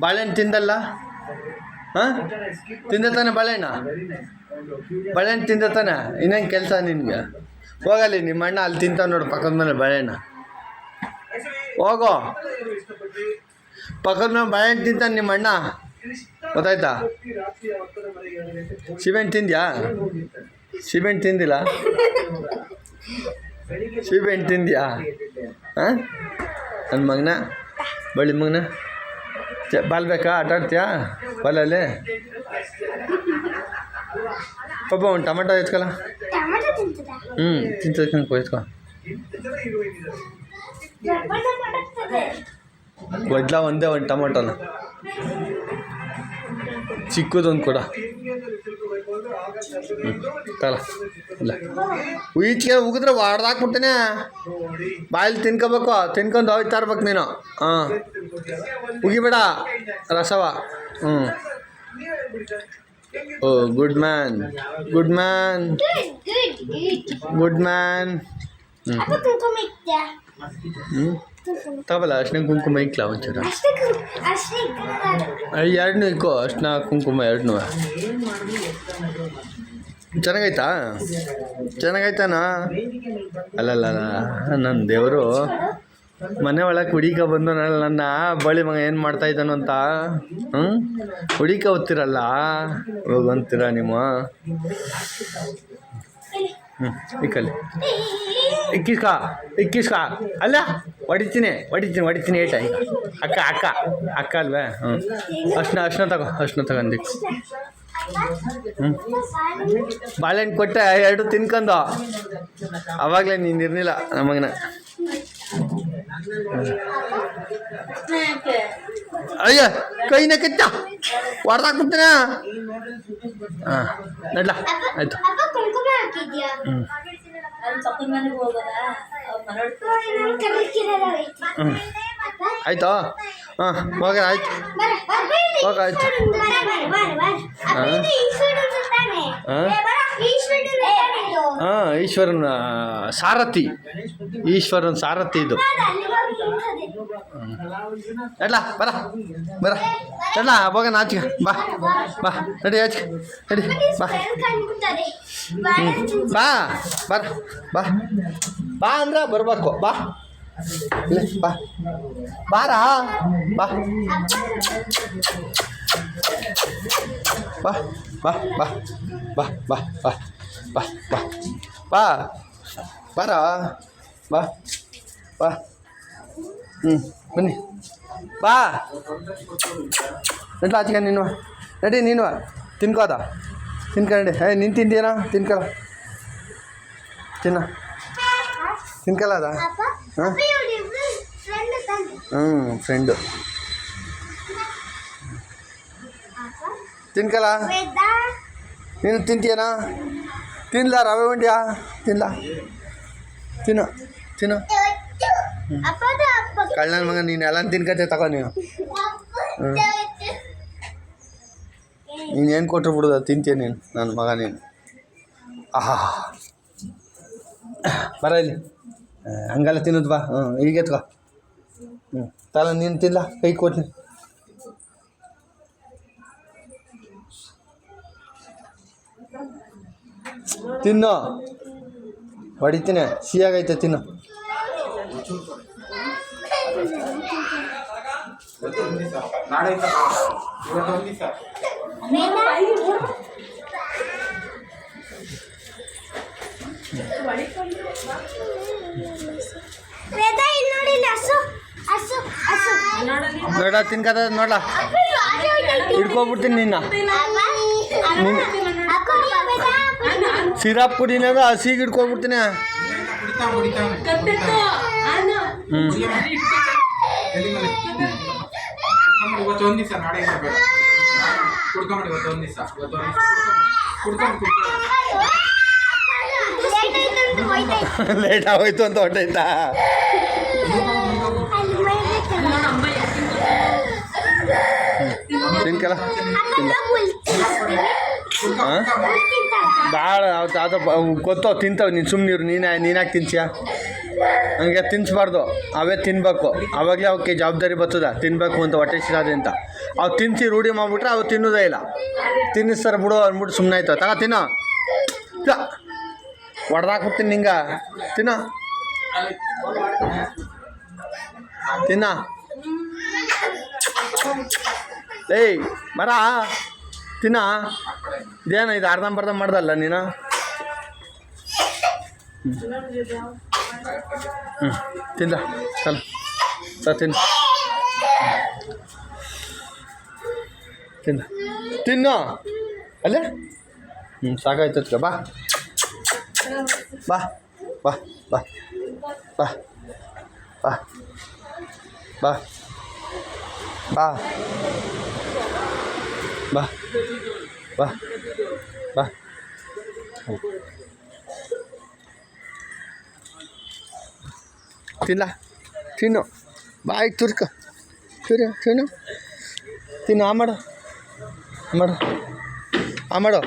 ಬಾಳೆಹಣ್ಣು ತಿಂದಲ್ಲ? ಹಾಂ, ತಿಂದ ತಾನೆ ಬಾಳೆಹಣ್ಣು? ಬಾಳೆಹಣ್ಣು ತಿಂದ ತಾನೆ? ಇನ್ನೇನು ಕೆಲಸ ನಿನಗೆ? ಹೋಗಲಿ, ನಿಮ್ಮ ಅಣ್ಣ ಅಲ್ಲಿ ತಿಂತಾವ ನೋಡು ಪಕ್ಕದ ಮೇಲೆ ಬಾಳೆಹಣ್ಣು. ಹೋಗೋ, ಪಕ್ಕದ ಮೇಲೆ ಬಾಳೆಹಣ್ಣು ತಿಂತಾನೆ ನಿಮ್ಮ ಅಣ್ಣ, ಗೊತ್ತಾಯ್ತಾ? ಸಿಮೆಂಟ್ ತಿಂದ್ಯಾ? ಸಿಮೆಂಟ್ ತಿಂದಿಲ್ಲ? ಸಿಮೆಂಟ್ ತಿಂದ್ಯಾ? ಹಾಂ, ನನ್ನ ಮಗನ ಬಳ್ಳಿ ಮಗನ ಬಾಲ್ ಬೇಕಾ? ಆಟ ಆಡ್ತೀಯಾ ಬಾಲಲ್ಲಿ? ಪಾಪ ಒಂದು ಟೊಮೆಟೊ ಎತ್ಕೊಲ್ಲ. ತಿಂತದ್ಕೊಂಡು ಎತ್ಕೊ. ಒಡ್ಲ ಒಂದೇ ಒಂದು ಟೊಮೆಟೊನ ಚಿಕ್ಕದೊಂದು ಕೂಡ ತಲ ಇಲ್ಲ. ಈಚೆಗೆ ಉಗಿದ್ರೆ ಹೊಡ್ದಾಕ್ಬಿಡ್ತೇನೆ. ಬಾಯಲ್ಲಿ ತಿನ್ಕೋಬೇಕು, ತಿನ್ಕೊಂಡು ಹೋಗ್ತಾ ಇರ್ಬೇಕು ನೀನು. ಹಾಂ, ಉಗಿಬೇಡ ರಸವ. ಹ್ಞೂ. ಓ, good man, good man, good man. ಹ್ಞೂ ತಗೊಲ್ಲ. ಅರ್ಶಿನ ಕುಂಕುಮ ಇಕ್ಲ ಒಂಚೂರು. ಎರಡನ್ನೂ ಇಕ್ಕೋ, ಅರ್ಶಿನ ಕುಂಕುಮ ಎರಡನ್ನೂ. ಚೆನ್ನಾಗೈತಾ? ಚೆನ್ನಾಗೈತಾನ? ಅಲ್ಲಲ್ಲ, ನನ್ನ ದೇವರು ಮನೆ ಒಳಗೆ ಹುಡುಕ ಬಂದು ನನ್ನ ಬಳಿ ಮಗ ಏನು ಮಾಡ್ತಾ ಇದ್ದಾನು ಅಂತ. ಹ್ಞೂ, ಹುಡುಕ ಓದ್ತಿರಲ್ಲ ಹೋಗಂತೀರ ನೀವು. ಹ್ಞೂ, ಇಕ್ಕಲ್ಲಿ ಇಕ್ಕಿಸ್ಕ ಅಲ್ಲ, ಹೊಡಿತೀನಿ ಏಟ. ಈಗ ಅಕ್ಕ ಅಲ್ವೇ? ಹ್ಞೂ, ಅರ್ಶಿನ ತಗೊಂಡು. ಹ್ಞೂ, ಬಾಳೆಹಣ್ಣು ಕೊಟ್ಟೆ, ಎರಡು ತಿನ್ಕೊಂಡು. ಅವಾಗಲೇ ನೀನು ಇರಲಿಲ್ಲ ನಮಗನ. ಅಯ್ಯ, ಕೈನ ಕೆತ್ತ ಹೊಡ್ದಾಕ್ಬಿಡ್ತೇನೆ. ಹಾಂ, ನಡ್ಲ ಆಯಿತು. ಹ್ಞೂ, ಆಯಿತು. ಹಾಂ, ಹೋಗ ಆಯ್ತು, ಹೋಗಾಯ್ತು. ಹಾಂ, ಈಶ್ವರನ ಸಾರಥಿ ಇದು. ಎಡ್ಲ ಬರ ಹೋಗೋಣ ಆಚೆಗೆ. ಬಾ ನಡಿ ಆಚೆಗೆ, ನಡಿ ಬಾ ಅಂದ್ರೆ ಬರ್ಬೇಕು. ಬಾರ ಬಾ ಬನ್ನಿ ಬಾ. ನಡ್ಲ ಆಚೆಗೆ ನಡಿ ನೀನು ತಿನ್ಕೋದ ತಿನ್ಕೊಂಡಿ. ನೀನು ತಿಂತೀನ? ತಿನ್ಕಲ್ಲ ಅದ? ಹಾಂ, ಫ್ರೆಂಡು ತಿನ್ಕಲ್ಲ. ನೀನು ತಿಂತೀಯನಾ? ತಿನ್ಲ ರವೆ ಉಂಡ್ಯಾ? ತಿನ್ನು ಕಳ್ಳನ ಮಗ ನೀನು ಎಲ್ಲ ತಿನ್ಕತ್ತೆ ತಗೋ. ನೀನೇನು ಕೊಟ್ಟರು ಬಿಡೋದು ತಿಂತೀಯ ನೀನು, ನನ್ನ ಮಗ ನೀನು. ಆಹಾ, ಬರ ಇಲ್ಲಿ. ಹಂಗೆಲ್ಲ ತಿನ್ನೋದು ಬಾ. ಈಗ ಎತ್ಕೋ. ತಲ ನೀನು ತಿನ್ಲ, ಕೈ ಕೊಡ್ತೀನಿ. ತಿನ್ನು, ಹೊಡಿತೀನಿ. ಸಿಹಿಯಾಗೈತೆ, ತಿನ್ನು. ನೋಡ ತಿನ್ಕದ ನೋಡ್ಲಾ, ಹಿಡ್ಕೊಬಿಡ್ತೀನಿ ನಿನ್ನ. ಸಿರಾಪ್ ಕುಡಿನ ಹಸಿಗೆ ಹಿಡ್ಕೊಬಿಡ್ತೀನಿ. ಲೇಟ್ ಆಗೋಯ್ತು ಅಂತ ಹೊಟ್ಟೈತಾ? ತಿನ್ಕಲ್ಲ ಭಾಳ ಅದು ಗೊತ್ತೋ ತಿಂತಾವ. ನೀನು ಸುಮ್ಮನಿರು, ನೀನಾಗಿ ತಿನ್ಸಿಯಾ? ಹಂಗೆ ತಿನ್ನಿಸ್ಬಾರ್ದು, ಅವೇ ತಿನ್ನಬೇಕು. ಆವಾಗಲೇ ಅವಕ್ಕೆ ಜವಾಬ್ದಾರಿ ಬರ್ತದೆ ತಿನ್ನಬೇಕು ಅಂತ, ಹೊಟ್ಟೆ ಸಿರಾದೆ ಅಂತ. ಅವು ತಿನ್ನಿಸಿ ರೂಢಿ ಮಾಡಿಬಿಟ್ರೆ ಅವು ತಿನ್ನೋದೇ ಇಲ್ಲ. ತಿನ್ನಿಸ್ತಾರೆ ಬಿಡು ಅಂದ್ಬಿಟ್ಟು ಸುಮ್ಮನೆ ಆಯ್ತು. ತಗೋ ತಿನ್ನೋ, ಹೊಡೆದಾಕ್ಬಿಡ್ತೀನಿ ನಿಂಗೆ. ತಿನ್ನೋ ತಿನ್ನ. ಏಯ್ ಮರ ತಿನ್ನ. ಇದೇನು ಇದು ಅರ್ಧಂಬರ್ಧ ಮಾಡ್ದಲ್ಲ ನೀನು? ತಿಂದ ಚಲ ತಿನ್ನು ತಿನ್ನ ತಿನ್ನು ಅಲ್ಲೇ. ಸಾಕಾಯ್ತದ. ಬಾ ಬಾ ಬಾ ಬಾ ಬಾ ಬಾ ಬಾ ಬಾ ಬಾ ಬಾ ಬಾ. ತಿನ್ನ ತಿನ್ನು, ಬಾಯಿ ತುರ್ಕ ತಿನ್ನು. ಆ ಮಾಡು